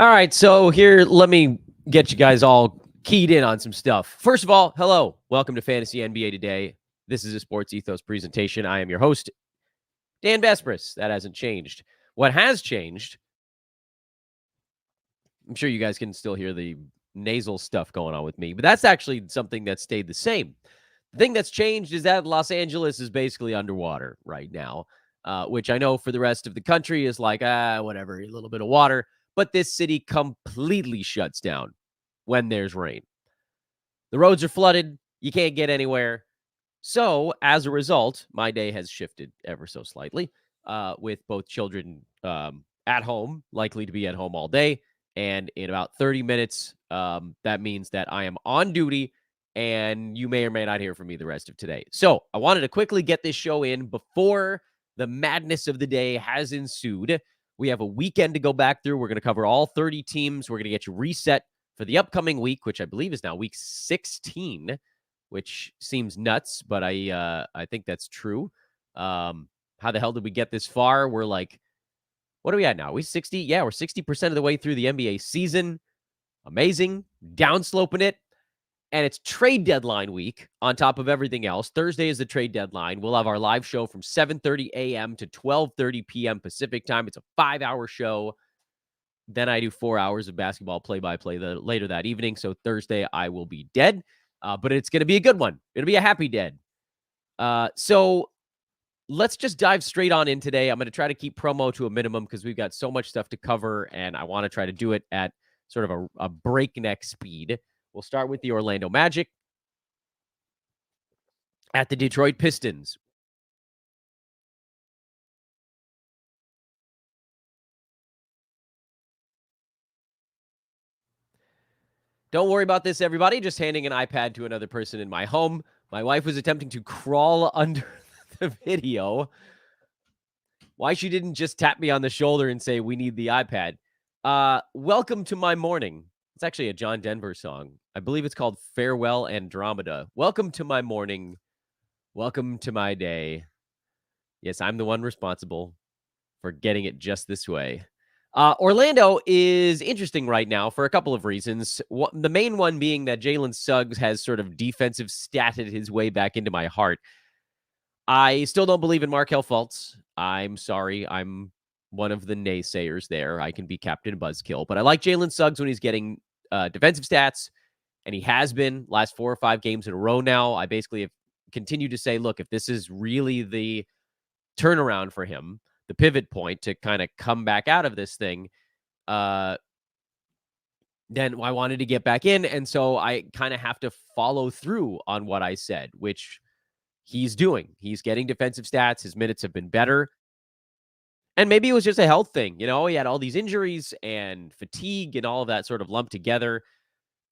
All right, so here, let me get you guys all keyed in on some stuff. First of all, hello. Welcome to Fantasy NBA Today. This is a Sports Ethos presentation. I am your host, Dan Vespris. That hasn't changed. What has changed, I'm sure you guys can still hear the nasal stuff going on with me, but that's actually something that stayed the same. The thing that's changed is that Los Angeles is basically underwater right now, which I know for the rest of the country is like, whatever, a little bit of water. But this city completely shuts down when there's rain. The roads are flooded. You can't get anywhere. So as a result, my day has shifted ever so slightly, with both children at home, likely to be at home all day. And in about 30 minutes, that means that I am on duty and you may or may not hear from me the rest of today. So I wanted to quickly get this show in before the madness of the day has ensued. We have a weekend to go back through. We're going to cover all 30 teams. We're going to get you reset for the upcoming week, which I believe is now week 16, which seems nuts, but I think that's true. How the hell did we get this far? We're like, what are we at now? Are we 60? Yeah, we're 60% of the way through the NBA season. Amazing. Downsloping it. And it's trade deadline week on top of everything else. Thursday is the trade deadline. We'll have our live show from 7:30 a.m. to 12:30 p.m. Pacific time. It's a 5-hour show. Then I do 4 hours of basketball play-by-play later that evening. So Thursday I will be dead, but it's going to be a good one. It'll be a happy dead. So let's just dive straight on in today. I'm going to try to keep promo to a minimum because we've got so much stuff to cover, and I want to try to do it at sort of a breakneck speed. We'll start with the Orlando Magic at the Detroit Pistons. Don't worry about this, everybody. Just handing an iPad to another person in my home. My wife was attempting to crawl under the video. Why she didn't just tap me on the shoulder and say, we need the iPad. Welcome to my morning. It's actually a John Denver song. I believe it's called Farewell Andromeda. Welcome to my morning. Welcome to my day. Yes, I'm the one responsible for getting it just this way. Orlando is interesting right now for a couple of reasons. The main one being that Jalen Suggs has sort of defensive statted his way back into my heart. I still don't believe in Markelle Fultz. I'm sorry. I'm one of the naysayers there. I can be Captain Buzzkill, but I like Jalen Suggs when he's getting defensive stats, and he has been last 4 or 5 games in a row now. I basically have continued to say, look, if this is really the turnaround for him, the pivot point to kind of come back out of this thing, then I wanted to get back in. And so I kind of have to follow through on what I said, which he's doing. He's getting defensive stats. His minutes have been better. And maybe it was just a health thing. You know, he had all these injuries and fatigue and all of that sort of lumped together.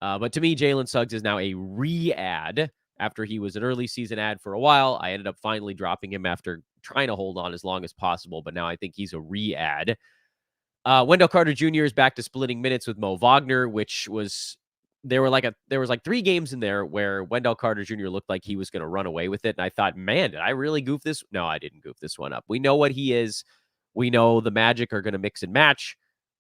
But to me, Jalen Suggs is now a re-add after he was an early season ad for a while. I ended up finally dropping him after trying to hold on as long as possible, but now I think he's a re-add. Wendell Carter Jr. is back to splitting minutes with Mo Wagner, which was there was like 3 games in there where Wendell Carter Jr. looked like he was going to run away with it, and I thought, man, did I really goof this? No, I didn't goof this one up. We know what he is. We know the Magic are going to mix and match.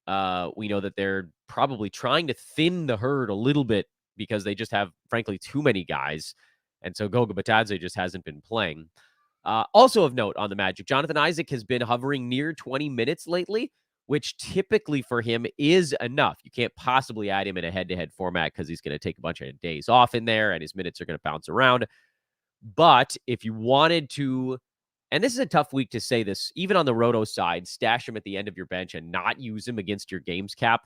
We know that they're probably trying to thin the herd a little bit because they just have, frankly, too many guys. And so Goga Batadze just hasn't been playing. Also of note on the Magic, Jonathan Isaac has been hovering near 20 minutes lately, which typically for him is enough. You can't possibly add him in a head-to-head format because he's going to take a bunch of days off in there and his minutes are going to bounce around. But if you wanted to, and this is a tough week to say this, even on the Roto side, stash him at the end of your bench and not use him against your games cap,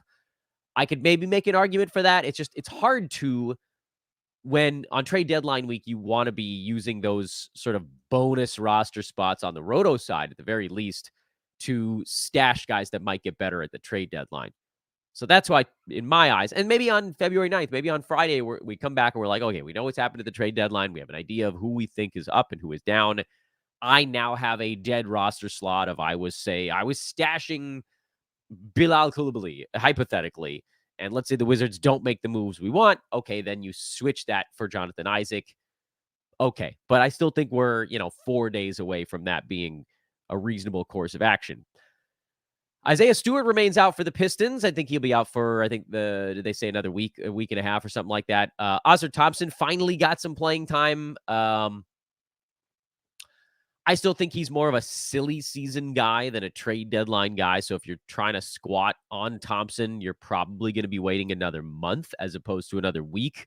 I could maybe make an argument for that. It's hard to, when on trade deadline week, you want to be using those sort of bonus roster spots on the Roto side, at the very least, to stash guys that might get better at the trade deadline. So that's why, in my eyes, and maybe on February 9th, maybe on Friday, we come back and we're like, okay, we know what's happened at the trade deadline. We have an idea of who we think is up and who is down. I now have a dead roster slot of, I was stashing Bilal Coulibaly, hypothetically, and let's say the Wizards don't make the moves we want. Okay, then you switch that for Jonathan Isaac. Okay, but I still think we're, 4 days away from that being a reasonable course of action. Isaiah Stewart remains out for the Pistons. I think he'll be out for, did they say another week, a week and a half or something like that. Oscar Thompson finally got some playing time. I still think he's more of a silly season guy than a trade deadline guy. So if you're trying to squat on Thompson, you're probably going to be waiting another month as opposed to another week.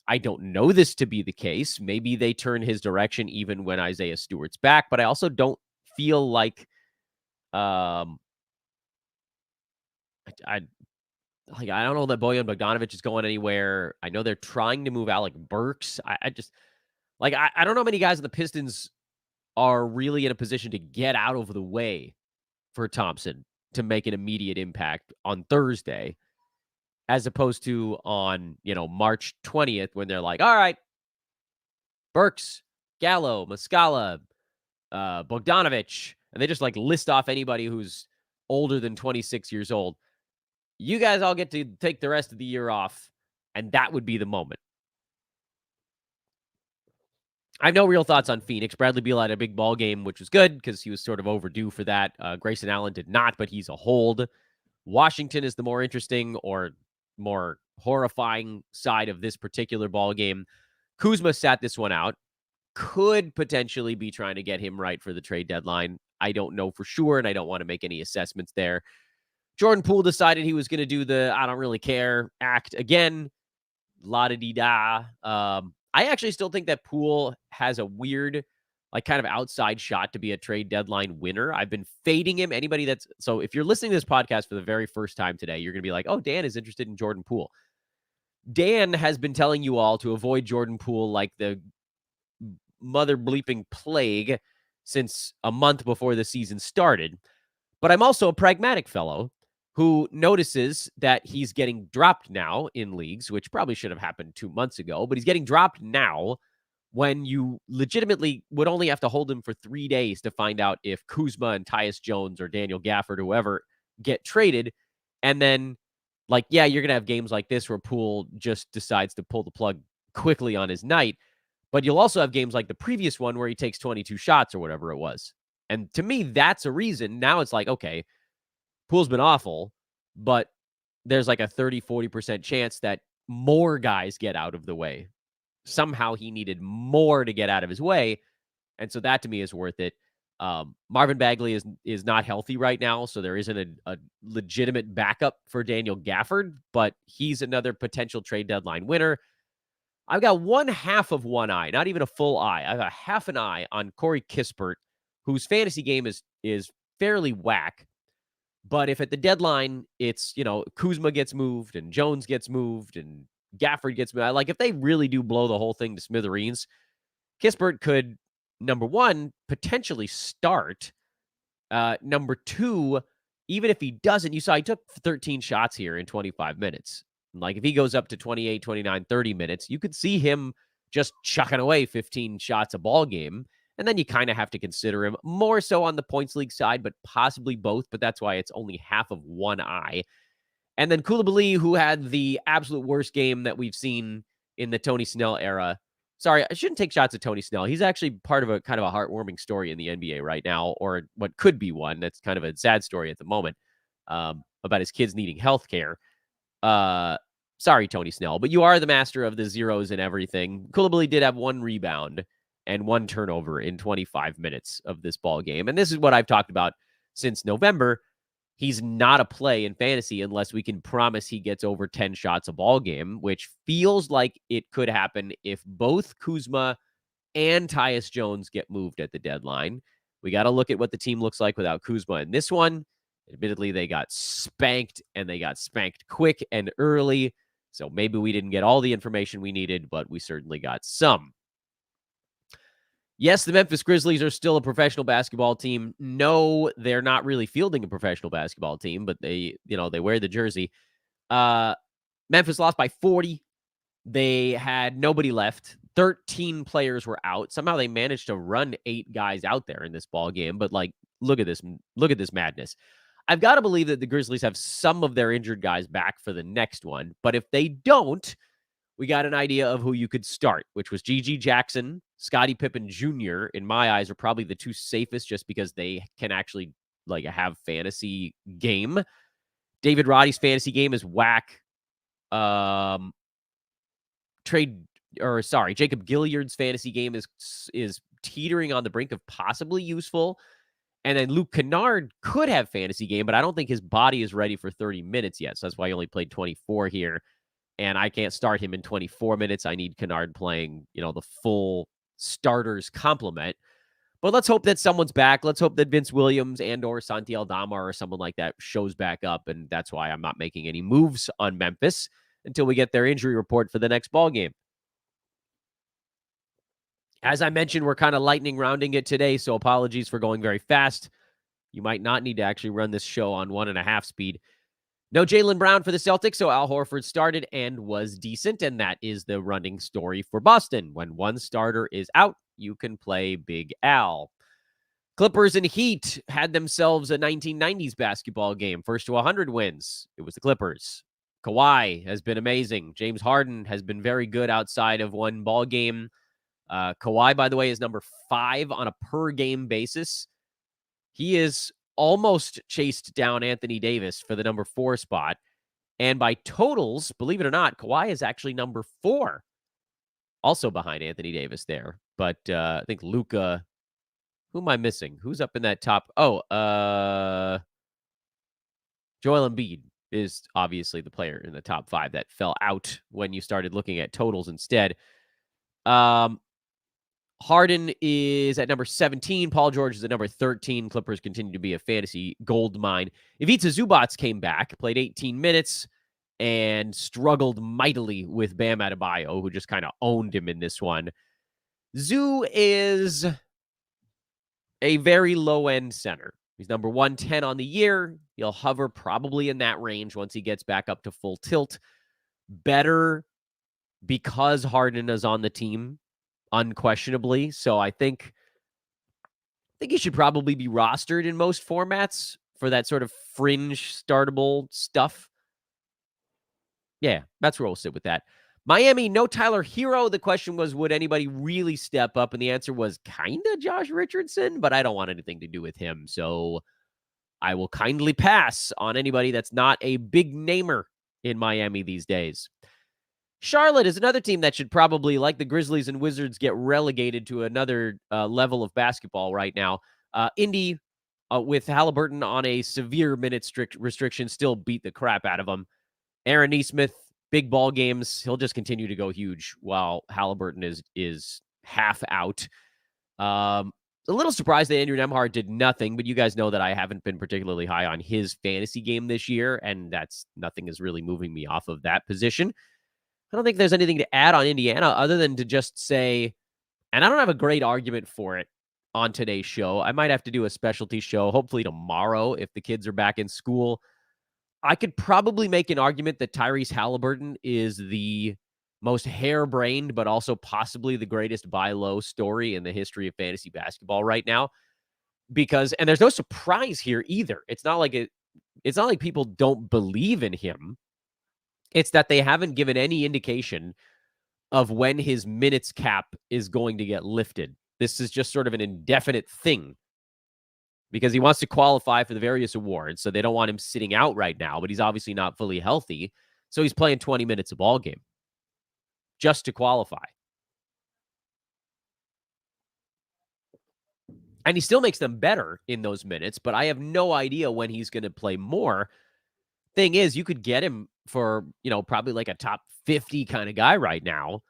I don't know this to be the case. Maybe they turn his direction even when Isaiah Stewart's back, but I also don't feel like I don't know that Bojan Bogdanovic is going anywhere. I know they're trying to move Alec Burks. I just I don't know how many guys on the Pistons are really in a position to get out of the way for Thompson to make an immediate impact on Thursday, as opposed to on, March 20th when they're like, all right, Burks, Gallo, Muscala, Bogdanovic, and they just list off anybody who's older than 26 years old. You guys all get to take the rest of the year off, and that would be the moment. I have no real thoughts on Phoenix. Bradley Beal had a big ball game, which was good because he was sort of overdue for that. Grayson Allen did not, but he's a hold. Washington is the more interesting or more horrifying side of this particular ball game. Kuzma sat this one out. Could potentially be trying to get him right for the trade deadline. I don't know for sure, and I don't want to make any assessments there. Jordan Poole decided he was going to do the I don't really care act again. La-da-dee-da. I actually still think that Poole has a weird, kind of outside shot to be a trade deadline winner. I've been fading him. So if you're listening to this podcast for the very first time today, you're going to be like, oh, Dan is interested in Jordan Poole. Dan has been telling you all to avoid Jordan Poole like the mother bleeping plague since a month before the season started. But I'm also a pragmatic fellow who notices that he's getting dropped now in leagues, which probably should have happened 2 months ago, but he's getting dropped now when you legitimately would only have to hold him for 3 days to find out if Kuzma and Tyus Jones or Daniel Gafford, whoever, get traded. And then, you're going to have games like this where Poole just decides to pull the plug quickly on his night. But you'll also have games like the previous one where he takes 22 shots or whatever it was. And to me, that's a reason. Now it's okay, Poole's been awful, but there's a 30-40% chance that more guys get out of the way. Somehow he needed more to get out of his way. And so that to me is worth it. Marvin Bagley is not healthy right now, so there isn't a legitimate backup for Daniel Gafford, but he's another potential trade deadline winner. I've got one half of one eye, not even a full eye. I have a half an eye on Corey Kispert, whose fantasy game is fairly whack. But if at the deadline it's, Kuzma gets moved and Jones gets moved and Gafford gets moved, if they really do blow the whole thing to smithereens, Kispert could, number one, potentially start. Number two, even if he doesn't, you saw he took 13 shots here in 25 minutes. If he goes up to 28, 29, 30 minutes, you could see him just chucking away 15 shots a ball game. And then you kind of have to consider him more so on the points league side, but possibly both. But that's why it's only half of one eye. And then Koulibaly, who had the absolute worst game that we've seen in the Tony Snell era. Sorry, I shouldn't take shots at Tony Snell. He's actually part of a kind of a heartwarming story in the NBA right now, or what could be one. That's kind of a sad story at the moment about his kids needing health care. Sorry, Tony Snell, but you are the master of the zeros and everything. Koulibaly did have one rebound and one turnover in 25 minutes of this ball game. And this is what I've talked about since November. He's not a play in fantasy unless we can promise he gets over 10 shots a ball game, which feels like it could happen if both Kuzma and Tyus Jones get moved at the deadline. We got to look at what the team looks like without Kuzma in this one. Admittedly, they got spanked, and they got spanked quick and early. So maybe we didn't get all the information we needed, but we certainly got some. Yes, the Memphis Grizzlies are still a professional basketball team. No, they're not really fielding a professional basketball team, but they wear the jersey. Memphis lost by 40. They had nobody left. 13 players were out. Somehow they managed to run 8 guys out there in this ball game. But look at this madness. I've got to believe that the Grizzlies have some of their injured guys back for the next one. But if they don't, we got an idea of who you could start, which was G.G. Jackson, Scottie Pippen Jr., in my eyes, are probably the two safest just because they can actually like have fantasy game. David Roddy's fantasy game is whack. Jacob Gilliard's fantasy game is teetering on the brink of possibly useful. And then Luke Kennard could have fantasy game, but I don't think his body is ready for 30 minutes yet. So that's why he only played 24 here. And I can't start him in 24 minutes. I need Kennard playing, the full starters complement. But let's hope that someone's back. Let's hope that Vince Williams and or Santi Aldama or someone like that shows back up. And that's why I'm not making any moves on Memphis until we get their injury report for the next ball game. As I mentioned, we're kind of lightning rounding it today, so apologies for going very fast. You might not need to actually run this show on 1.5 speed. No Jaylen Brown for the Celtics, so Al Horford started and was decent, and that is the running story for Boston. When one starter is out, you can play Big Al. Clippers and Heat had themselves a 1990s basketball game. First to 100 wins. It was the Clippers. Kawhi has been amazing. James Harden has been very good outside of one ball game. Kawhi, by the way, is number 5 on a per-game basis. He is almost chased down Anthony Davis for the number 4 spot. And by totals, believe it or not, Kawhi is actually number 4. Also behind Anthony Davis there. But I think Luka, who am I missing? Who's up in that top? Joel Embiid is obviously the player in the top 5 that fell out when you started looking at totals instead. Harden is at number 17. Paul George is at number 13. Clippers continue to be a fantasy gold mine. Ivica Zubac came back, played 18 minutes, and struggled mightily with Bam Adebayo, who just kind of owned him in this one. Zoo is a very low-end center. He's number 110 on the year. He'll hover probably in that range once he gets back up to full tilt. Better because Harden is on the team, unquestionably. So I think he should probably be rostered in most formats for that sort of fringe startable stuff. Yeah, that's where we'll sit with that. Miami, no Tyler Hero. The question was, would anybody really step up? And the answer was kind of Josh Richardson, but I don't want anything to do with him. So I will kindly pass on anybody that's not a big namer in Miami these days. Charlotte is another team that should probably, like the Grizzlies and Wizards, get relegated to another level of basketball right now. Indy, with Halliburton on a severe minute restriction, still beat the crap out of them. Aaron Nesmith, big ball games. He'll just continue to go huge while Halliburton is half out. A little surprised that Andrew Nembhard did nothing, but you guys know that I haven't been particularly high on his fantasy game this year, and nothing is really moving me off of that position. I don't think there's anything to add on Indiana other than to just say, and I don't have a great argument for it on today's show. I might have to do a specialty show, hopefully tomorrow if the kids are back in school. I could probably make an argument that Tyrese Halliburton is the most harebrained, but also possibly the greatest buy low story in the history of fantasy basketball right now. And there's no surprise here either. It's not like people don't believe in him. It's that they haven't given any indication of when his minutes cap is going to get lifted. This is just sort of an indefinite thing because he wants to qualify for the various awards. So they don't want him sitting out right now, but he's obviously not fully healthy. So he's playing 20 minutes a ball game just to qualify. And he still makes them better in those minutes, but I have no idea when he's going to play more. Thing is, you could get him for, probably like a top 50 kind of guy right now.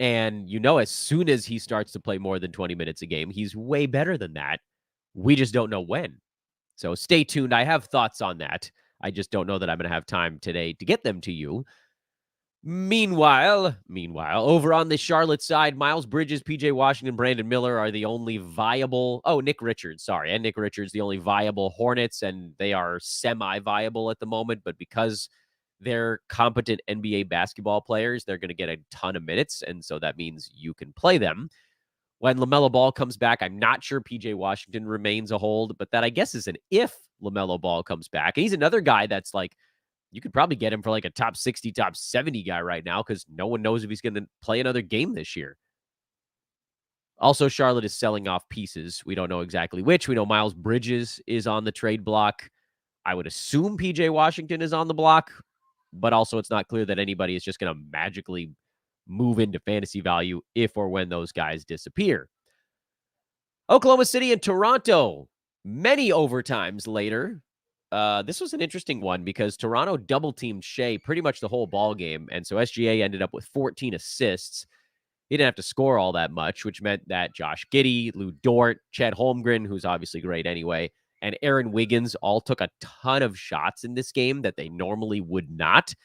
And, as soon as he starts to play more than 20 minutes a game, he's way better than that. We just don't know when. So stay tuned. I have thoughts on that. I just don't know that I'm going to have time today to get them to you. Meanwhile, over on the Charlotte side, Miles Bridges, PJ Washington, Brandon Miller are the only viable. Nick Richards, the only viable Hornets, and they are semi-viable at the moment. But because they're competent NBA basketball players, they're going to get a ton of minutes, and so that means you can play them. When LaMelo Ball comes back, I'm not sure PJ Washington remains a hold, but that I guess is an if LaMelo Ball comes back. And he's another guy that's like, you could probably get him for like a top 60, top 70 guy right now because no one knows if he's going to play another game this year. Also, Charlotte is selling off pieces. We don't know exactly which. We know Miles Bridges is on the trade block. I would assume PJ Washington is on the block, but also it's not clear that anybody is just going to magically move into fantasy value if or when those guys disappear. Oklahoma City and Toronto, many overtimes later. This was an interesting one because Toronto double-teamed Shea pretty much the whole ball game, and so SGA ended up with 14 assists. He didn't have to score all that much, which meant that Josh Giddey, Lou Dort, Chet Holmgren, who's obviously great anyway, and Aaron Wiggins all took a ton of shots in this game that they normally would not.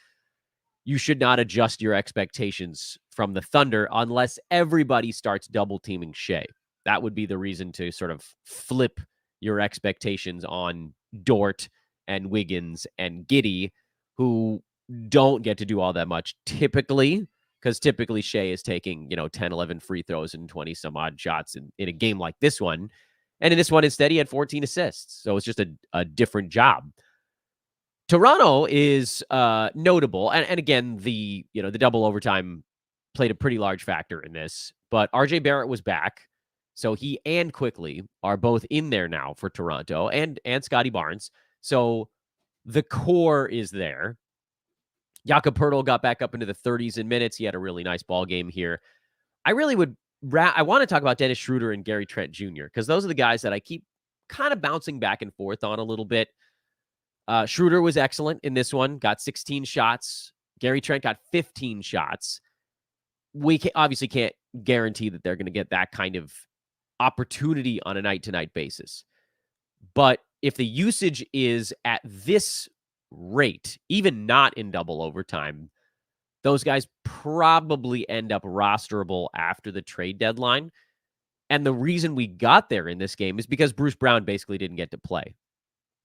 You should not adjust your expectations from the Thunder unless everybody starts double teaming Shea. That would be the reason to sort of flip your expectations on Dort and Wiggins and Giddey, who don't get to do all that much typically, because typically Shea is taking, 10, 11 free throws and 20 some odd shots in a game like this one. And in this one, instead, he had 14 assists. So it's just a different job. Toronto is notable. And again, the double overtime played a pretty large factor in this. But RJ Barrett was back. So he and Quickly are both in there now for Toronto and Scotty Barnes. So the core is there. Jakob Poeltl got back up into the 30s in minutes. He had a really nice ball game here. I want to talk about Dennis Schroeder and Gary Trent Jr. because those are the guys that I keep kind of bouncing back and forth on a little bit. Schroeder was excellent in this one, got 16 shots. Gary Trent got 15 shots. We obviously can't guarantee that they're going to get that kind of opportunity on a night-to-night basis. But if the usage is at this rate, even not in double overtime, those guys probably end up rosterable after the trade deadline. And the reason we got there in this game is because Bruce Brown basically didn't get to play.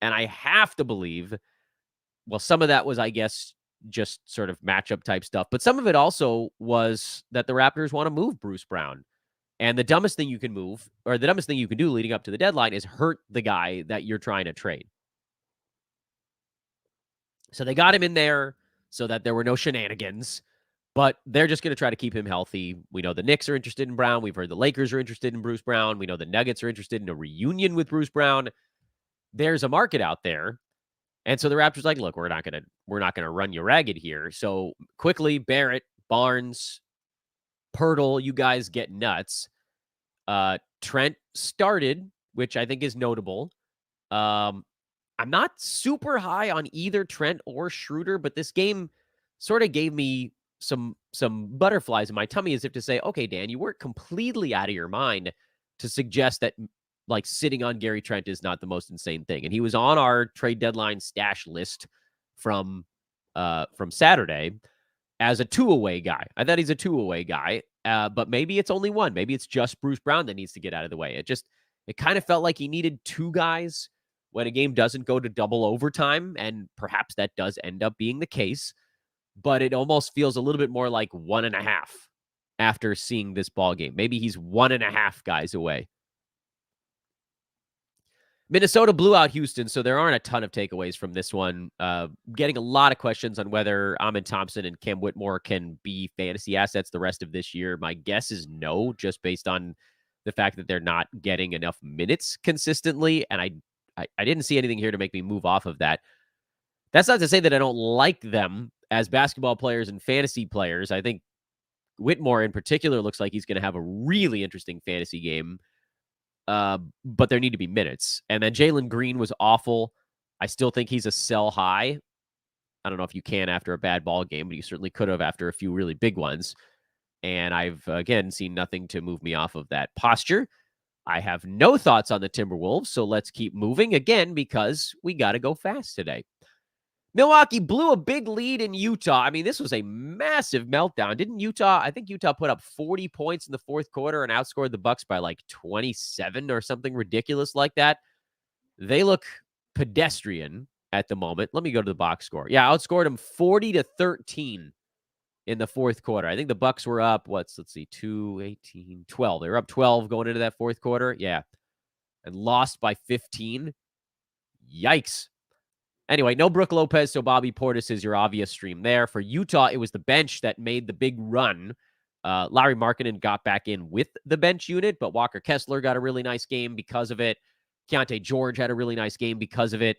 And I have to believe, well, some of that was, I guess, just sort of matchup type stuff. But some of it also was that the Raptors want to move Bruce Brown. And the dumbest thing you can do leading up to the deadline is hurt the guy that you're trying to trade. So they got him in there so that there were no shenanigans. But they're just going to try to keep him healthy. We know the Knicks are interested in Brown. We've heard the Lakers are interested in Bruce Brown. We know the Nuggets are interested in a reunion with Bruce Brown. There's a market out there. And so the Raptors like, look, we're not going to run you ragged here. So Quickly, Barrett, Barnes, Poeltl, you guys get nuts. Trent started, which I think is notable. I'm not super high on either Trent or Schroeder, but this game sort of gave me some butterflies in my tummy as if to say, okay, Dan, you weren't completely out of your mind to suggest that like sitting on Gary Trent is not the most insane thing. And he was on our trade deadline stash list from Saturday as a two-away guy. I thought he's a two-away guy, but maybe it's only one. Maybe it's just Bruce Brown that needs to get out of the way. It kind of felt like he needed two guys when a game doesn't go to double overtime, and perhaps that does end up being the case, but it almost feels a little bit more like 1.5 after seeing this ball game. Maybe he's 1.5 guys away. Minnesota blew out Houston, so there aren't a ton of takeaways from this one. Getting a lot of questions on whether Amin Thompson and Cam Whitmore can be fantasy assets the rest of this year. My guess is no, just based on the fact that they're not getting enough minutes consistently, and I didn't see anything here to make me move off of that. That's not to say that I don't like them as basketball players and fantasy players. I think Whitmore in particular looks like he's going to have a really interesting fantasy game. But there need to be minutes. And then Jalen Green was awful. I still think he's a sell high. I don't know if you can after a bad ball game, but you certainly could have after a few really big ones. And I've, again, seen nothing to move me off of that posture. I have no thoughts on the Timberwolves, so let's keep moving again because we got to go fast today. Milwaukee blew a big lead in Utah. I mean, this was a massive meltdown. I think Utah put up 40 points in the fourth quarter and outscored the Bucks by like 27 or something ridiculous like that. They look pedestrian at the moment. Let me go to the box score. Yeah, outscored them 40-13 in the fourth quarter. I think the Bucks were up, 2, 18, 12. They were up 12 going into that fourth quarter. Yeah. And lost by 15. Yikes. Anyway, no Brook Lopez, so Bobby Portis is your obvious stream there. For Utah, it was the bench that made the big run. Larry Markkinen got back in with the bench unit, but Walker Kessler got a really nice game because of it. Keontae George had a really nice game because of it.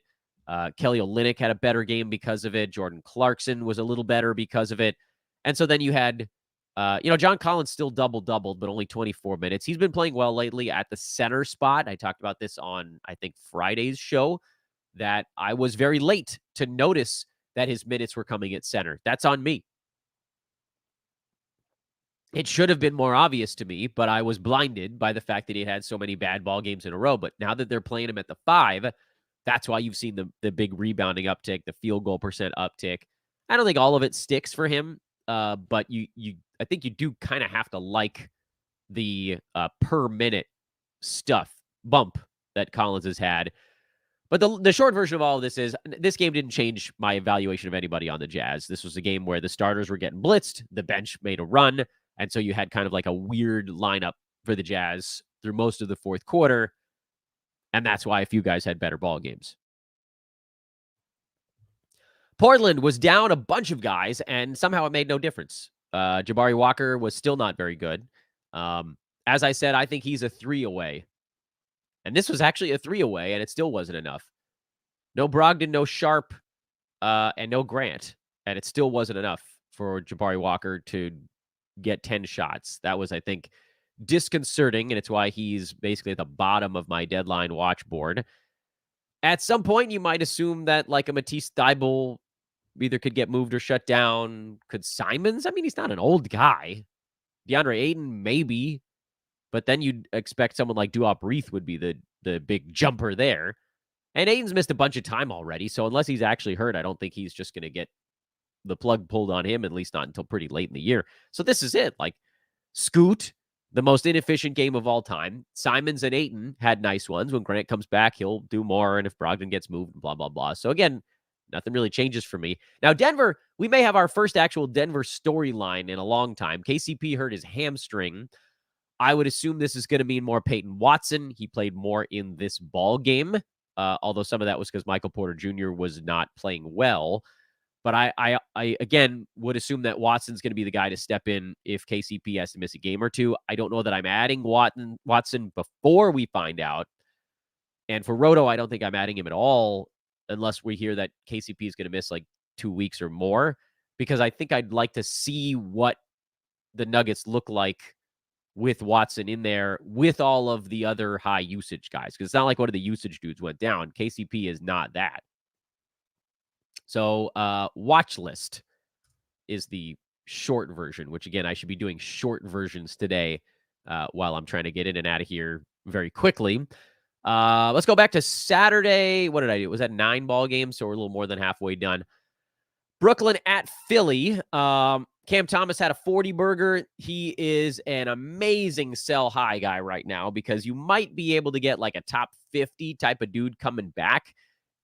Kelly Olynyk had a better game because of it. Jordan Clarkson was a little better because of it. And so then you had, John Collins still doubled, but only 24 minutes. He's been playing well lately at the center spot. I talked about this on, I think, Friday's show, that I was very late to notice that his minutes were coming at center. That's on me. It should have been more obvious to me, but I was blinded by the fact that he had so many bad ball games in a row. But now that they're playing him at the 5, that's why you've seen the big rebounding uptick, the field goal percent uptick. I don't think all of it sticks for him, but I think you do kind of have to like the per minute stuff bump that Collins has had. But the short version of all of this is this game didn't change my evaluation of anybody on the Jazz. This was a game where the starters were getting blitzed, the bench made a run, and so you had kind of like a weird lineup for the Jazz through most of the fourth quarter, and that's why a few guys had better ball games. Portland was down a bunch of guys, and somehow it made no difference. Jabari Walker was still not very good. As I said, I think he's a 3 away. And this was actually a 3 away, and it still wasn't enough. No Brogdon, no Sharp, and no Grant. And it still wasn't enough for Jabari Walker to get 10 shots. That was, I think, disconcerting, and it's why he's basically at the bottom of my deadline watch board. At some point, you might assume that like a Matisse Thybulle either could get moved or shut down. Could Simons? I mean, he's not an old guy. DeAndre Ayton, maybe. But then you'd expect someone like Duop Reith would be the big jumper there. And Ayton's missed a bunch of time already, so unless he's actually hurt, I don't think he's just going to get the plug pulled on him, at least not until pretty late in the year. So this is it. Like, Scoot, the most inefficient game of all time. Simons and Ayton had nice ones. When Grant comes back, he'll do more, and if Brogdon gets moved, blah, blah, blah. So again, nothing really changes for me. Now, Denver, we may have our first actual Denver storyline in a long time. KCP hurt his hamstring. I would assume this is going to mean more Peyton Watson. He played more in this ball game, although some of that was because Michael Porter Jr. was not playing well. But I again would assume that Watson's going to be the guy to step in if KCP has to miss a game or two. I don't know that I'm adding Watson before we find out. And for Roto, I don't think I'm adding him at all unless we hear that KCP is going to miss like 2 weeks or more, because I think I'd like to see what the Nuggets look like with Watson in there with all of the other high usage guys. Because it's not like one of the usage dudes went down. KCP is not that. So watch list is the short version, which again, I should be doing short versions today while I'm trying to get in and out of here very quickly. Let's go back to Saturday. What did I do? Was that 9 ball games? So we're a little more than halfway done. Brooklyn at Philly. Cam Thomas had a 40 burger. He is an amazing sell high guy right now because you might be able to get like a top 50 type of dude coming back.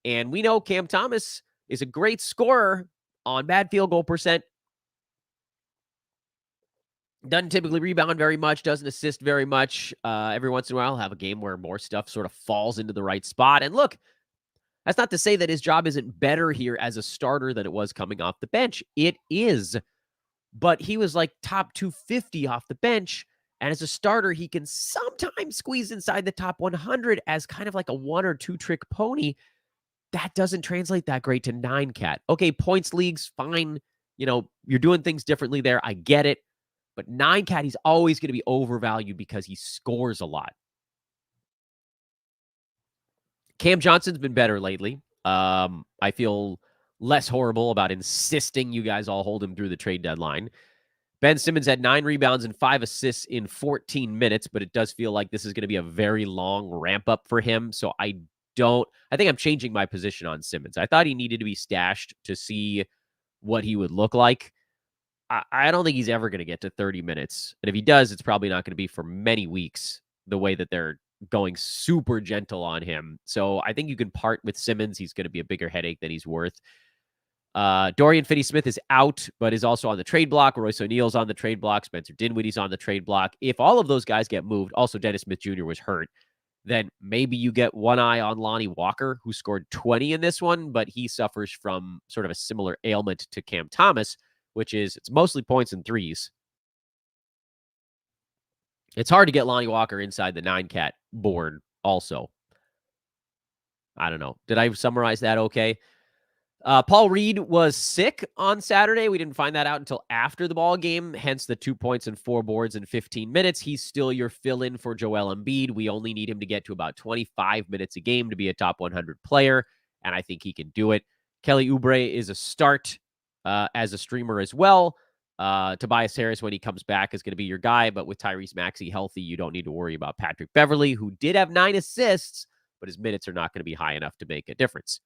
And we know Cam Thomas is a great scorer on bad field goal percent. Doesn't typically rebound very much, doesn't assist very much. Every once in a while, have a game where more stuff sort of falls into the right spot. And look, that's not to say that his job isn't better here as a starter than it was coming off the bench. It is. But he was like top 250 off the bench. And as a starter, he can sometimes squeeze inside the top 100 as kind of like a 1 or 2 trick pony. That doesn't translate that great to 9-cat. Okay, points leagues, fine. You know, you're doing things differently there. I get it. But 9-cat, he's always going to be overvalued because he scores a lot. Cam Johnson's been better lately. I feel less horrible about insisting you guys all hold him through the trade deadline. Ben Simmons had 9 rebounds and 5 assists in 14 minutes, but it does feel like this is going to be a very long ramp up for him. So I think I'm changing my position on Simmons. I thought he needed to be stashed to see what he would look like. I don't think he's ever going to get to 30 minutes. And if he does, it's probably not going to be for many weeks, the way that they're going super gentle on him. So I think you can part with Simmons. He's going to be a bigger headache than he's worth. Dorian Finney-Smith is out, but is also on the trade block. Royce O'Neal's on the trade block. Spencer Dinwiddie's on the trade block. If all of those guys get moved, also Dennis Smith Jr. was hurt, then maybe you get one eye on Lonnie Walker, who scored 20 in this one, but he suffers from sort of a similar ailment to Cam Thomas, which is it's mostly points and threes. It's hard to get Lonnie Walker inside the 9-cat board also. I don't know. Did I summarize that okay? Paul Reed was sick on Saturday. We didn't find that out until after the ball game, hence the 2 points and 4 boards in 15 minutes. He's still your fill-in for Joel Embiid. We only need him to get to about 25 minutes a game to be a top 100 player, and I think he can do it. Kelly Oubre is a start as a streamer as well. Tobias Harris, when he comes back, is going to be your guy, but with Tyrese Maxey healthy, you don't need to worry about Patrick Beverley, who did have 9 assists, but his minutes are not going to be high enough to make a difference.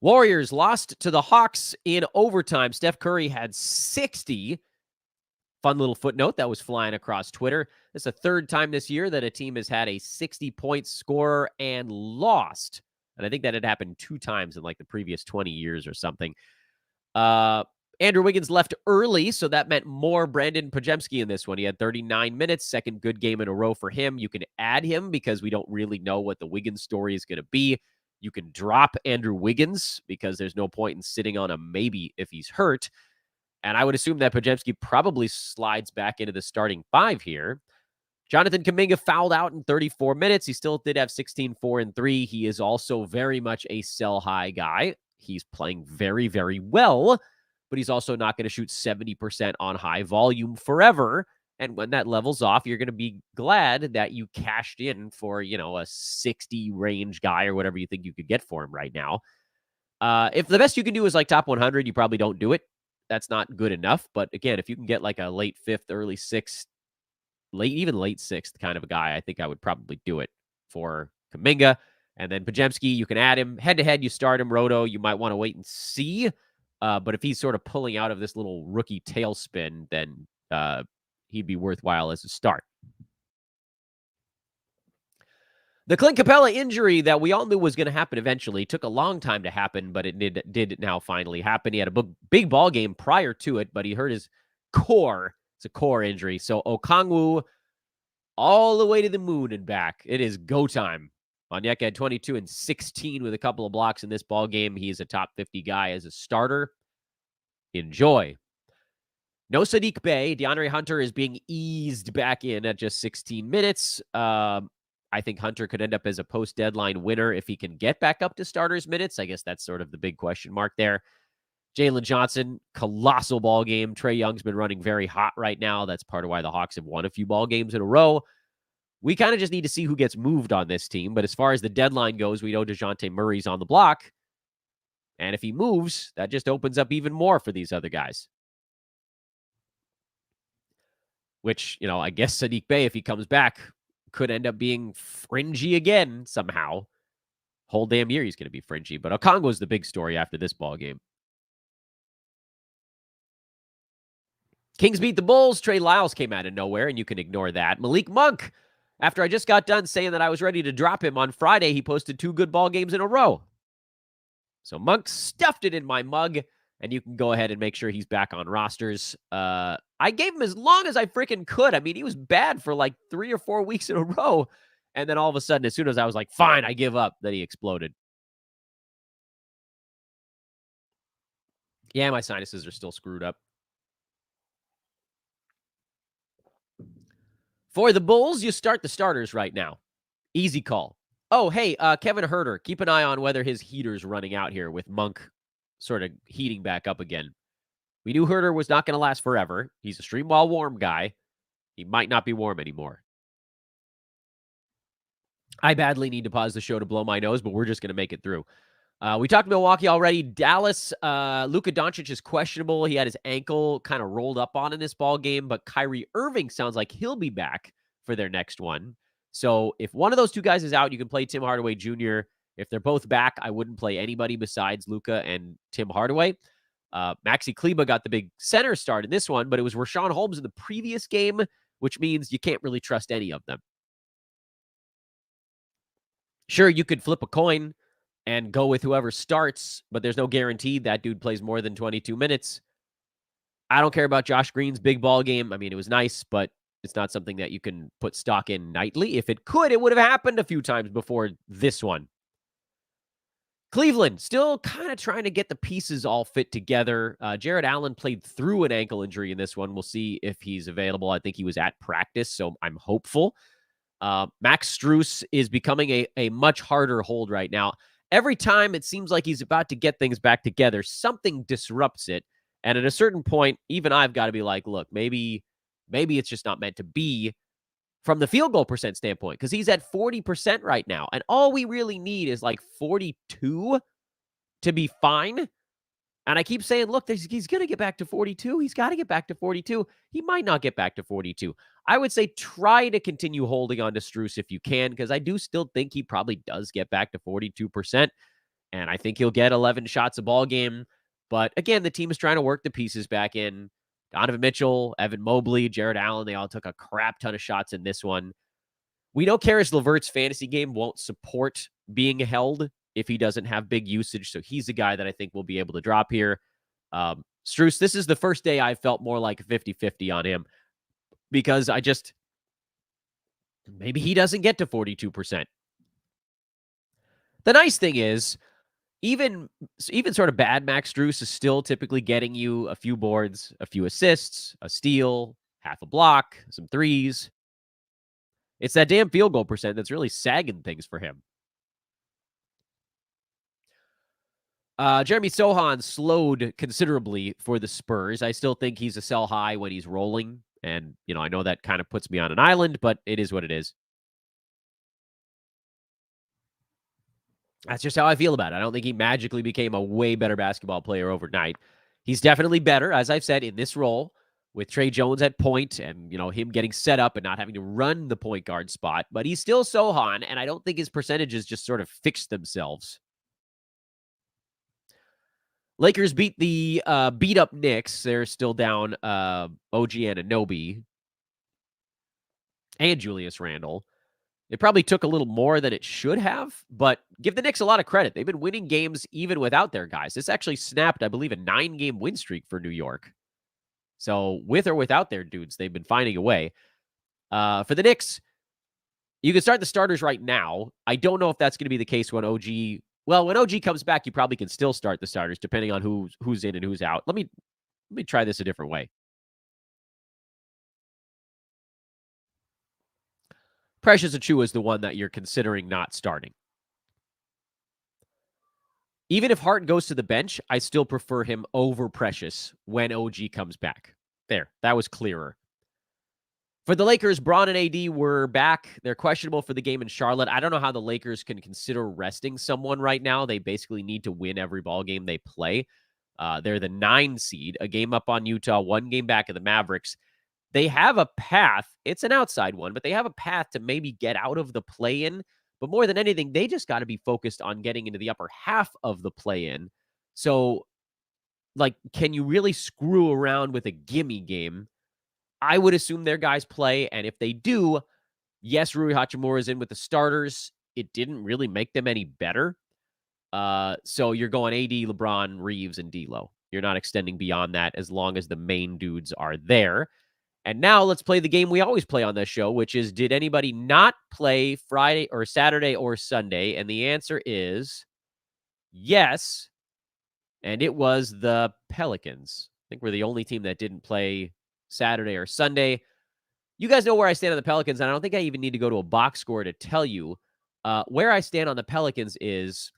Warriors lost to the Hawks in overtime. Steph Curry had 60. Fun little footnote that was flying across Twitter. This is the third time this year that a team has had a 60-point scorer and lost. And I think that had happened 2 times in like the previous 20 years or something. Andrew Wiggins left early, so that meant more Brandon Podziemski in this one. He had 39 minutes, second good game in a row for him. You can add him because we don't really know what the Wiggins story is going to be. You can drop Andrew Wiggins because there's no point in sitting on him maybe if he's hurt. And I would assume that Podziemski probably slides back into the starting 5 here. Jonathan Kuminga fouled out in 34 minutes. He still did have 16, 4, and 3. He is also very much a sell-high guy. He's playing very, very well, but he's also not going to shoot 70% on high volume forever. And when that levels off, you're going to be glad that you cashed in for, a 60 range guy or whatever you think you could get for him right now. If the best you can do is like top 100, you probably don't do it. That's not good enough. But again, if you can get like a late 5th, early 6th, even late 6th kind of a guy, I think I would probably do it for Kuminga. And then Podziemski, you can add him. Head-to-head, you start him. Roto, you might want to wait and see. But if he's sort of pulling out of this little rookie tailspin, then he'd be worthwhile as a start. The Clint Capella injury that we all knew was going to happen eventually took a long time to happen, but it did now finally happen. He had a big ball game prior to it, but he hurt his core. It's a core injury. So Okongwu all the way to the moon and back. It is go time. Onyeka had 22 and 16 with a couple of blocks in this ball game. He is a top 50 guy as a starter. Enjoy. No Sadiq Bey. DeAndre Hunter is being eased back in at just 16 minutes. I think Hunter could end up as a post-deadline winner if he can get back up to starters minutes. I guess that's sort of the big question mark there. Jalen Johnson, colossal ball game. Trae Young's been running very hot right now. That's part of why the Hawks have won a few ball games in a row. We kind of just need to see who gets moved on this team. But as far as the deadline goes, we know DeJounte Murray's on the block. And if he moves, that just opens up even more for these other guys. Which, I guess Sadiq Bey, if he comes back, could end up being fringy again somehow. Whole damn year he's going to be fringy. But Okongwu's the big story after this ball game. Kings beat the Bulls. Trey Lyles came out of nowhere, and you can ignore that. Malik Monk, after I just got done saying that I was ready to drop him on Friday, he posted 2 good ball games in a row. So Monk stuffed it in my mug, and you can go ahead and make sure he's back on rosters. I gave him as long as I freaking could. I mean, he was bad for like 3 or 4 weeks in a row. And then all of a sudden, as soon as I was like, fine, I give up, then he exploded. Yeah, my sinuses are still screwed up. For the Bulls, you start the starters right now. Easy call. Oh, hey, Kevin Huerter. Keep an eye on whether his heater's running out here with Monk sort of heating back up again. We knew Huerter was not going to last forever. He's a stream while warm guy. He might not be warm anymore. I badly need to pause the show to blow my nose, but we're just going to make it through. We talked Milwaukee already. Dallas, Luka Doncic is questionable. He had his ankle kind of rolled up on in this ball game, but Kyrie Irving sounds like he'll be back for their next one. So if one of those 2 guys is out, you can play Tim Hardaway Jr. If they're both back, I wouldn't play anybody besides Luka and Tim Hardaway. Maxi Kleba got the big center start in this one, but it was Rashawn Holmes in the previous game, which means you can't really trust any of them. Sure, you could flip a coin and go with whoever starts, but there's no guarantee that dude plays more than 22 minutes. I don't care about Josh Green's big ball game. I mean, it was nice, but it's not something that you can put stock in nightly. If it could, it would have happened a few times before this one. Cleveland still kind of trying to get the pieces all fit together. Jared Allen played through an ankle injury in this one. We'll see if he's available. I think he was at practice, so I'm hopeful. Max Strus is becoming a much harder hold right now. Every time it seems like he's about to get things back together, something disrupts it. And at a certain point, even I've got to be like, look, maybe it's just not meant to be from the field goal percent standpoint, because he's at 40% right now. And all we really need is like 42 to be fine. And I keep saying, look, he's going to get back to 42. He's got to get back to 42. He might not get back to 42. I would say try to continue holding on to Strus if you can, because I do still think he probably does get back to 42%. And I think he'll get 11 shots a ball game. But again, the team is trying to work the pieces back in. Donovan Mitchell, Evan Mobley, Jared Allen, they all took a crap ton of shots in this one. We know Karis LeVert's fantasy game won't support being held if he doesn't have big usage. So he's a guy that I think will be able to drop here. Strus, this is the first day I felt more like 50-50 on him because maybe he doesn't get to 42%. The nice thing is, even sort of bad Max Strus is still typically getting you a few boards, a few assists, a steal, half a block, some threes. It's that damn field goal percent that's really sagging things for him. Jeremy Sohan slowed considerably for the Spurs. I still think he's a sell high when he's rolling. And, I know that kind of puts me on an island, but it is what it is. That's just how I feel about it. I don't think he magically became a way better basketball player overnight. He's definitely better, as I've said, in this role with Trey Jones at point and, him getting set up and not having to run the point guard spot. But he's still Sohan, and I don't think his percentages just sort of fixed themselves. Lakers beat the beat-up Knicks. They're still down OG Anunoby and Julius Randle. It probably took a little more than it should have, but give the Knicks a lot of credit. They've been winning games even without their guys. This actually snapped, I believe, a 9-game win streak for New York. So with or without their dudes, they've been finding a way. For the Knicks, you can start the starters right now. I don't know if that's going to be the case when OG... Well, when OG comes back, you probably can still start the starters, depending on who's in and who's out. Let me try this a different way. Precious Achiuwa is the one that you're considering not starting. Even if Hart goes to the bench, I still prefer him over Precious when OG comes back. There, that was clearer. For the Lakers, Braun and AD were back. They're questionable for the game in Charlotte. I don't know how the Lakers can consider resting someone right now. They basically need to win every ball game they play. They're the 9 seed, a game up on Utah, 1 game back of the Mavericks. They have a path. It's an outside one, but they have a path to maybe get out of the play-in. But more than anything, they just got to be focused on getting into the upper half of the play-in. So, can you really screw around with a gimme game? I would assume their guys play, and if they do, yes, Rui Hachimura is in with the starters. It didn't really make them any better. So you're going AD, LeBron, Reeves, and D'Lo. You're not extending beyond that as long as the main dudes are there. And now let's play the game we always play on this show, which is, did anybody not play Friday or Saturday or Sunday? And the answer is yes. And it was the Pelicans. I think we're the only team that didn't play Saturday or Sunday. You guys know where I stand on the Pelicans, and I don't think I even need to go to a box score to tell you. Where I stand on the Pelicans is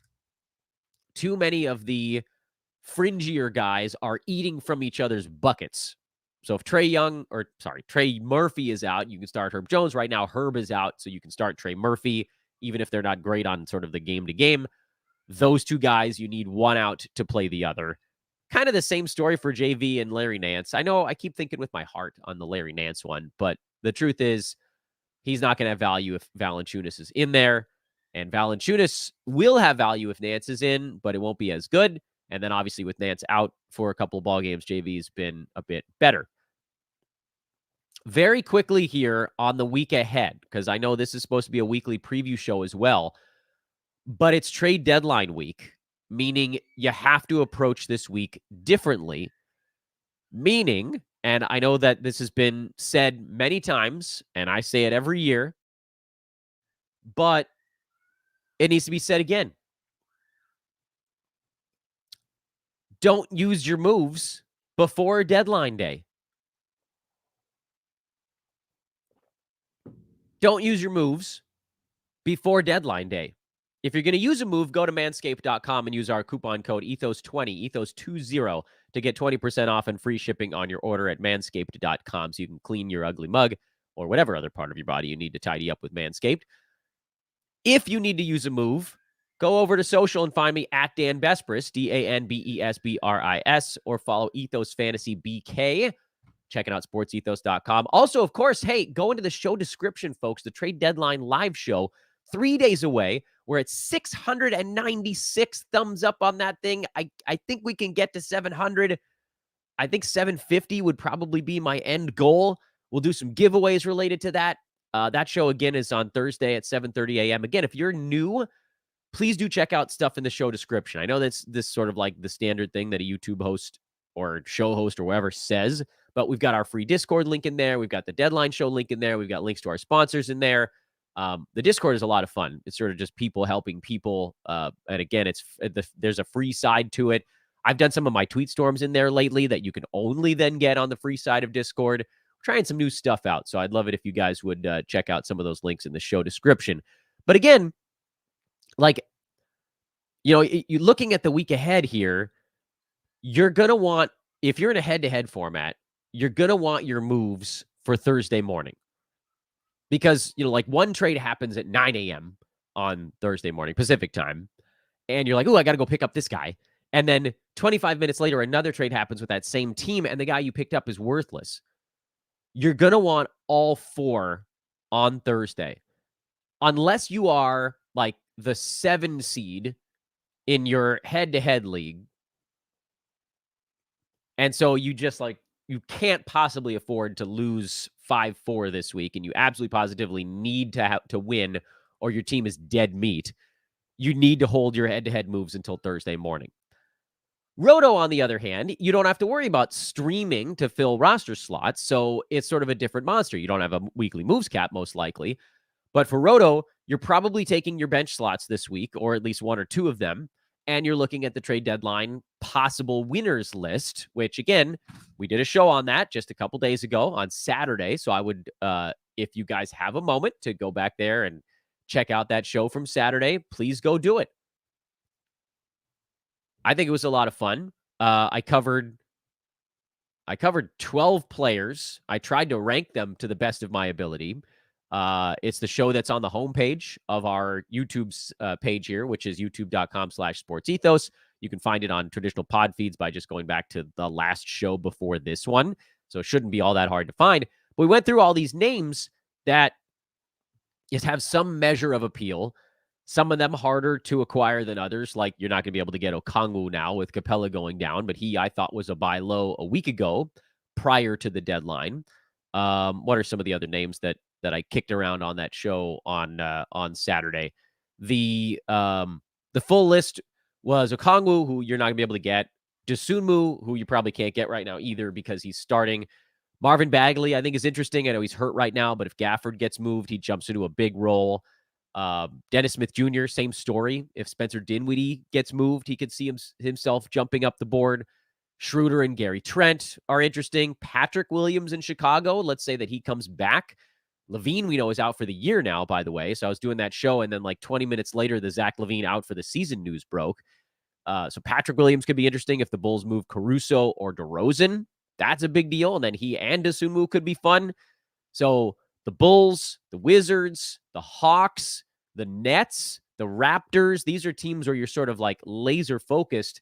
too many of the fringier guys are eating from each other's buckets. So if Trey Murphy is out, you can start Herb Jones. Right now, Herb is out, so you can start Trey Murphy, even if they're not great on sort of the game-to-game. Those two guys, you need one out to play the other. Kind of the same story for JV and Larry Nance. I know I keep thinking with my heart on the Larry Nance one, but the truth is he's not going to have value if Valanciunas is in there. And Valanciunas will have value if Nance is in, but it won't be as good. And then obviously with Nance out for a couple of ball games, JV's been a bit better. Very quickly here on the week ahead, because I know this is supposed to be a weekly preview show as well, but it's trade deadline week, meaning you have to approach this week differently. Meaning, and I know that this has been said many times, and I say it every year, but it needs to be said again. Don't use your moves before deadline day. Don't use your moves before deadline day. If you're going to use a move, go to manscaped.com and use our coupon code ETHOS20, ETHOS20, to get 20% off and free shipping on your order at manscaped.com so you can clean your ugly mug or whatever other part of your body you need to tidy up with Manscaped. If you need to use a move, go over to social and find me at Dan Bespris, DANBESBRIS, or follow Ethos Fantasy BK. Checking out sportsethos.com. Also, of course, hey, go into the show description, folks. The trade deadline live show, 3 days away. We're at 696 thumbs up on that thing. I think we can get to 700. I think 750 would probably be my end goal. We'll do some giveaways related to that. That show, again, is on Thursday at 7:30 a.m. Again, if you're new, please do check out stuff in the show description. I know that's this sort of like the standard thing that a YouTube host or show host or whatever says, but we've got our free Discord link in there. We've got the deadline show link in there. We've got links to our sponsors in there. The Discord is a lot of fun. It's sort of just people helping people. And again, there's a free side to it. I've done some of my tweet storms in there lately that you can only then get on the free side of Discord. We're trying some new stuff out. So I'd love it if you guys would check out some of those links in the show description. But again, like, you know, you're looking at the week ahead here, you're going to want, if you're in a head-to-head format, you're going to want your moves for Thursday morning. Because, you know, like one trade happens at 9 a.m. on Thursday morning, Pacific time, and you're like, oh, I got to go pick up this guy. And then 25 minutes later, another trade happens with that same team, and the guy you picked up is worthless. You're going to want all four on Thursday. Unless you are like the 7 seed in your head-to-head league. And so you just like, you can't possibly afford to lose 5-4 this week, and you absolutely positively need to win, or your team is dead meat. You need to hold your head-to-head moves until Thursday morning. Roto, on the other hand, you don't have to worry about streaming to fill roster slots, so it's sort of a different monster. You don't have a weekly moves cap, most likely. But for Roto, you're probably taking your bench slots this week, or at least 1 or 2 of them, and you're looking at the trade deadline possible winners list, which, again, we did a show on that just a couple days ago on Saturday. So I would, if you guys have a moment to go back there and check out that show from Saturday, please go do it. I think it was a lot of fun. I covered 12 players. I tried to rank them to the best of my ability. It's the show that's on the homepage of our YouTube's page here, which is youtube.com/sportsethos. You can find it on traditional pod feeds by just going back to the last show before this one. So it shouldn't be all that hard to find. But we went through all these names that just have some measure of appeal. Some of them harder to acquire than others. Like, you're not going to be able to get Okongwu now with Capella going down, but he, I thought, was a buy low a week ago prior to the deadline. What are some of the other names that I kicked around on that show on Saturday? The full list was Okongwu, who you're not going to be able to get. Dosunmu, who you probably can't get right now either because he's starting. Marvin Bagley, I think, is interesting. I know he's hurt right now, but if Gafford gets moved, he jumps into a big role. Dennis Smith Jr., same story. If Spencer Dinwiddie gets moved, he could see himself jumping up the board. Schroeder and Gary Trent are interesting. Patrick Williams in Chicago, let's say that he comes back. Levine, we know, is out for the year now, by the way. So I was doing that show, and then like 20 minutes later, the Zach LaVine out for the season news broke. So Patrick Williams could be interesting if the Bulls move Caruso or DeRozan. That's a big deal. And then he and Dosunmu could be fun. So the Bulls, the Wizards, the Hawks, the Nets, the Raptors, these are teams where you're sort of like laser focused.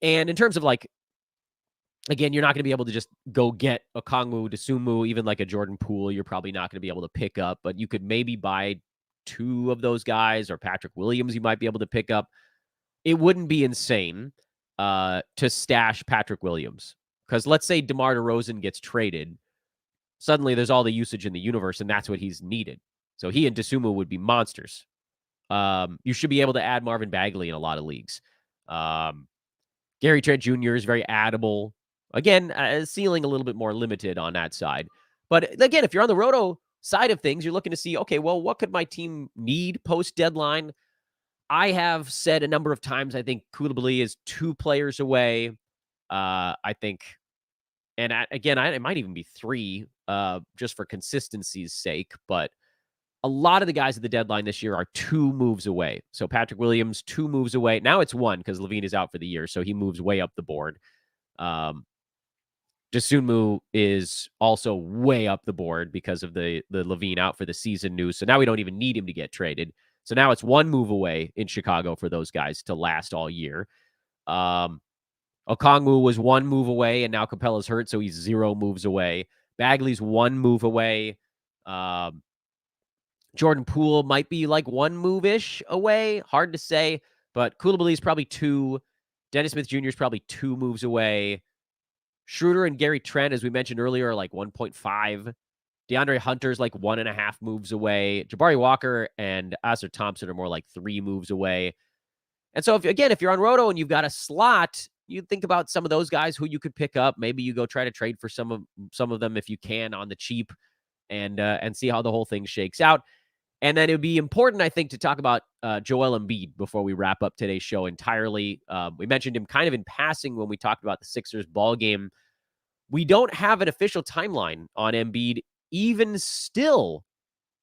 And in terms of like, again, you're not going to be able to just go get a Okongwu, Dosunmu, even like a Jordan Poole, you're probably not going to be able to pick up, but you could maybe buy 2 of those guys, or Patrick Williams you might be able to pick up. It wouldn't be insane to stash Patrick Williams, because let's say DeMar DeRozan gets traded. Suddenly there's all the usage in the universe, and that's what he's needed. So he and Dosunmu would be monsters. You should be able to add Marvin Bagley in a lot of leagues. Gary Trent Jr. is very addable. Again, ceiling a little bit more limited on that side. But again, if you're on the Roto side of things, you're looking to see, okay, well, what could my team need post-deadline? I have said a number of times, I think Koulibaly is 2 players away. I think, and again, it might even be 3, just for consistency's sake. But a lot of the guys at the deadline this year are 2 moves away. So Patrick Williams, 2 moves away. Now it's 1 because Levine is out for the year, so he moves way up the board. Dosunmu is also way up the board because of the Levine out for the season news. So now we don't even need him to get traded. So now it's 1 move away in Chicago for those guys to last all year. Okongwu was 1 move away, and now Capella's hurt, so he's 0 moves away. Bagley's 1 move away. Jordan Poole might be like 1 move-ish away. Hard to say, but Koulibaly is probably 2. Dennis Smith Jr. is probably 2 moves away. Schroeder and Gary Trent, as we mentioned earlier, are like 1.5. DeAndre Hunter's like 1.5 moves away. Jabari Walker and Asar Thompson are more like 3 moves away. And so, if you're on Roto and you've got a slot, you think about some of those guys who you could pick up. Maybe you go try to trade for some of them if you can on the cheap, and see how the whole thing shakes out. And then it would be important, I think, to talk about Joel Embiid before we wrap up today's show entirely. We mentioned him kind of in passing when we talked about the Sixers ball game. We don't have an official timeline on Embiid. Even still,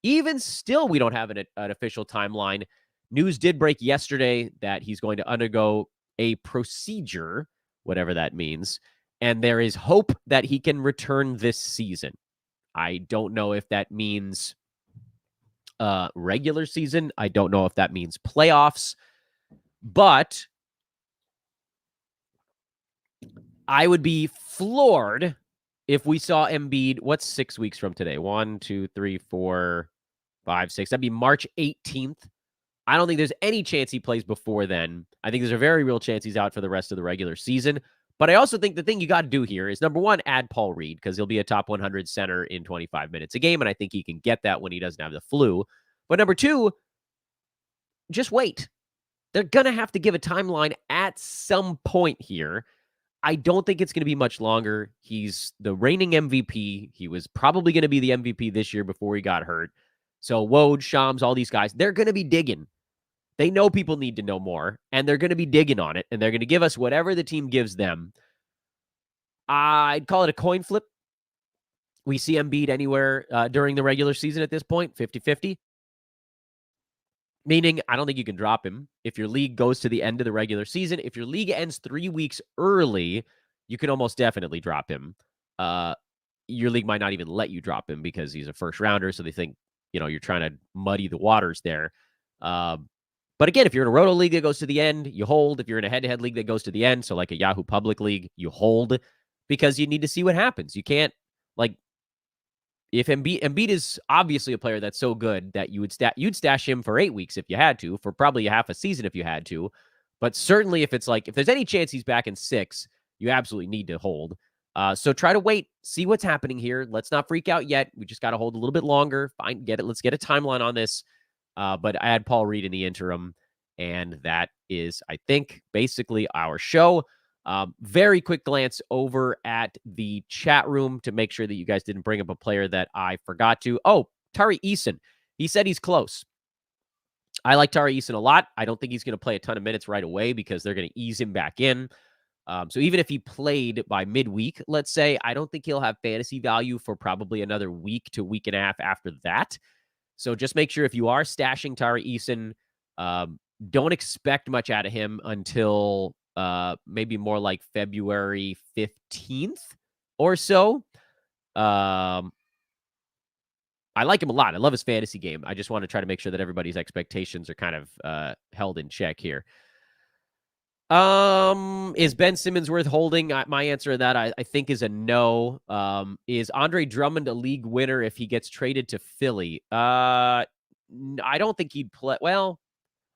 we don't have an official timeline. News did break yesterday that he's going to undergo a procedure, whatever that means, and there is hope that he can return this season. I don't know if that means regular season. I don't know if that means playoffs, but I would be floored if we saw Embiid. What's 6 weeks from today? 1, 2, 3, 4, 5, 6. That'd be March 18th. I don't think there's any chance he plays before then. I think there's a very real chance he's out for the rest of the regular season. But I also think the thing you got to do here is, number one, add Paul Reed, because he'll be a top 100 center in 25 minutes a game, and I think he can get that when he doesn't have the flu. But number two, just wait. They're going to have to give a timeline at some point here. I don't think it's going to be much longer. He's the reigning MVP. He was probably going to be the MVP this year before he got hurt. So Woj, Shams, all these guys, they're going to be digging. They know people need to know more, and they're going to be digging on it, and they're going to give us whatever the team gives them. I'd call it a coin flip. We see Embiid anywhere during the regular season at this point, 50-50. Meaning, I don't think you can drop him. If your league goes to the end of the regular season, if your league ends 3 weeks early, you can almost definitely drop him. Your league might not even let you drop him because he's a first rounder, so they think, you're trying to muddy the waters there. But again, if you're in a Roto league that goes to the end, you hold. If you're in a head-to-head league that goes to the end, so like a Yahoo Public League, you hold because you need to see what happens. You can't, if Embiid is obviously a player that's so good that you'd stash him for 8 weeks if you had to, for probably a half a season if you had to. But certainly if there's any chance he's back in 6, you absolutely need to hold. So try to wait, see what's happening here. Let's not freak out yet. We just got to hold a little bit longer. Let's get a timeline on this. But I had Paul Reed in the interim, and that is, I think, basically our show. Very quick glance over at the chat room to make sure that you guys didn't bring up a player that I forgot to. Oh, Tari Eason. He said he's close. I like Tari Eason a lot. I don't think he's going to play a ton of minutes right away because they're going to ease him back in. So even if he played by midweek, let's say, I don't think he'll have fantasy value for probably another week to week and a half after that. So just make sure if you are stashing Tari Eason, don't expect much out of him until maybe more like February 15th or so. I like him a lot. I love his fantasy game. I just want to try to make sure that everybody's expectations are kind of held in check here. Is Ben Simmons worth holding? My answer to that, I think, is a no. Is Andre Drummond a league winner if he gets traded to Philly? I don't think he'd play. Well,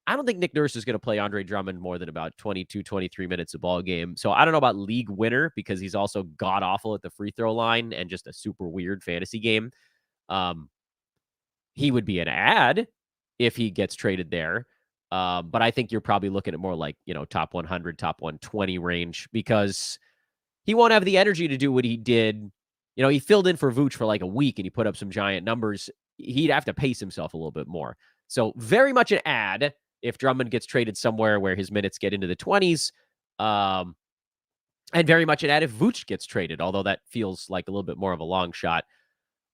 I don't think Nick Nurse is going to play Andre Drummond more than about 22, 23 minutes a ball game. So I don't know about league winner because he's also god-awful at the free throw line and just a super weird fantasy game. He would be an ad if he gets traded there. But I think you're probably looking at more like, top 100, top 120 range because he won't have the energy to do what he did. He filled in for Vooch for like a week and he put up some giant numbers. He'd have to pace himself a little bit more. So very much an ad if Drummond gets traded somewhere where his minutes get into the 20s. And very much an add if Vooch gets traded, although that feels like a little bit more of a long shot.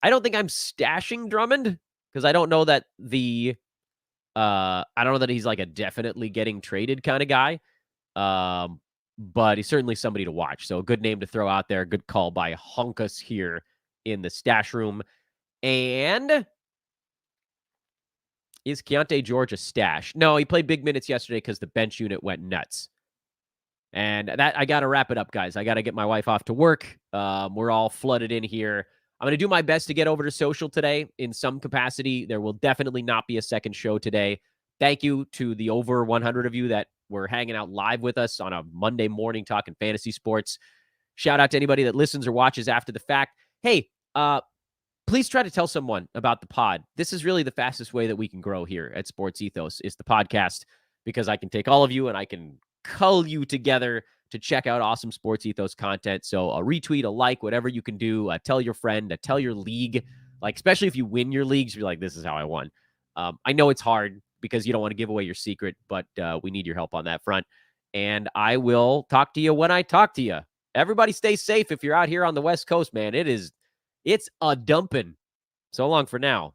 I don't think I'm stashing Drummond because I don't know that I don't know that he's like a definitely getting traded kind of guy. But he's certainly somebody to watch. So a good name to throw out there. Good call by Honkus here in the stash room. And is Keontae George a stash? No, he played big minutes yesterday because the bench unit went nuts. And that I got to wrap it up, guys. I got to get my wife off to work. We're all flooded in here. I'm going to do my best to get over to social today in some capacity. There will definitely not be a second show today. Thank you to the over 100 of you that were hanging out live with us on a Monday morning talking fantasy sports. Shout out to anybody that listens or watches after the fact. Hey, please try to tell someone about the pod. This is really the fastest way that we can grow here at Sports Ethos is the podcast, because I can take all of you and I can cull you together to check out awesome Sports Ethos content. So a retweet, a like, whatever you can do. Tell your friend, tell your league, like especially if you win your leagues, you're like, this is how I won. I know it's hard because you don't want to give away your secret, but we need your help on that front. And I will talk to you when I talk to you. Everybody stay safe if you're out here on the West Coast, man. It's a dumping. So long for now.